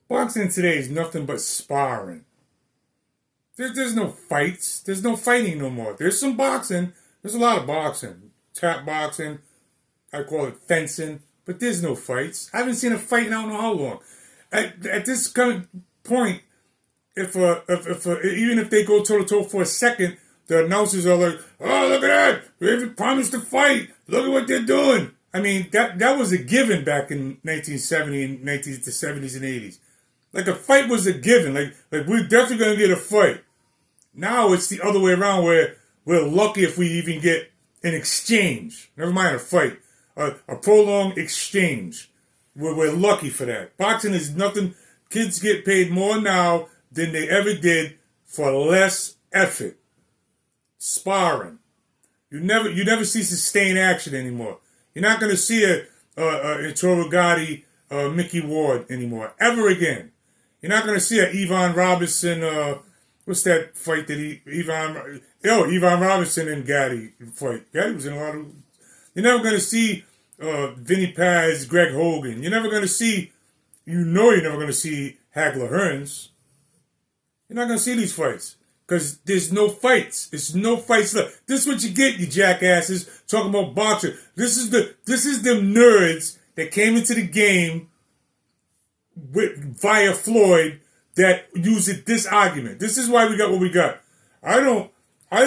Boxing today is nothing but sparring. There's no fights. There's no fighting no more. There's some boxing. There's a lot of boxing. Tap boxing. I call it fencing. But there's no fights. I haven't seen a fight in I don't know how long. At this kind of point, even if they go toe to toe for a second, the announcers are like, "Oh, look at that! They promised to fight. Look at what they're doing." I mean, that was a given back in 1970 and the 70s and 80s. Like a fight was a given. Like we're definitely gonna get a fight. Now it's the other way around where we're lucky if we even get an exchange. Never mind a fight. A prolonged exchange. We're lucky for that. Boxing is nothing. Kids get paid more now than they ever did for less effort. Sparring. You never see sustained action anymore. You're not going to see a Auturo Gatti, Micky Ward anymore ever again. You're not going to see a Ivan Robinson. What's that fight that Ivan Robinson and Gatti fight? Gatti was in a lot of. You're never going to see Vinny Paz, Greg Hogan. You're never going to see. You're never going to see Hagler Hearns. You're not going to see these fights. Because there's no fights. There's no fights left. This is what you get, you jackasses, talking about boxing. This is them nerds that came into the game via Floyd that used this argument. This is why we got what we got. I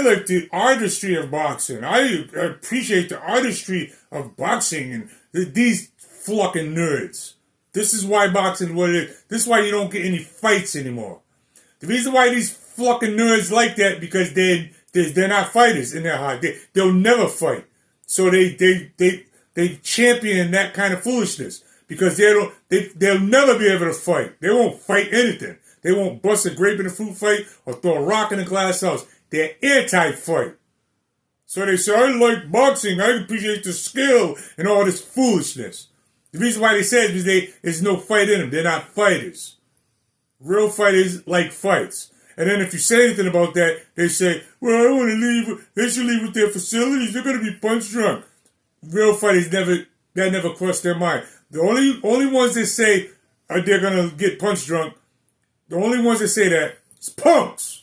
like the artistry of boxing. I appreciate the artistry of boxing and these fucking nerds. This is why boxing is what it is. This is why you don't get any fights anymore. The reason why these fucking nerds like that because they're not fighters in their heart. They'll never fight. So they champion that kind of foolishness because they'll never be able to fight. They won't fight anything. They won't bust a grape in a fruit fight or throw a rock in a glass house. They're anti-fight. So they say, I like boxing. I appreciate the skill and all this foolishness. The reason why they say it is because there's no fight in them. They're not fighters. Real fighters like fights. And then if you say anything about that, they say, well, I want to leave. They should leave with their facilities. They're going to be punch drunk. Real fighters never crossed their mind. The only ones that say they're going to get punch drunk, the only ones that say that is punks.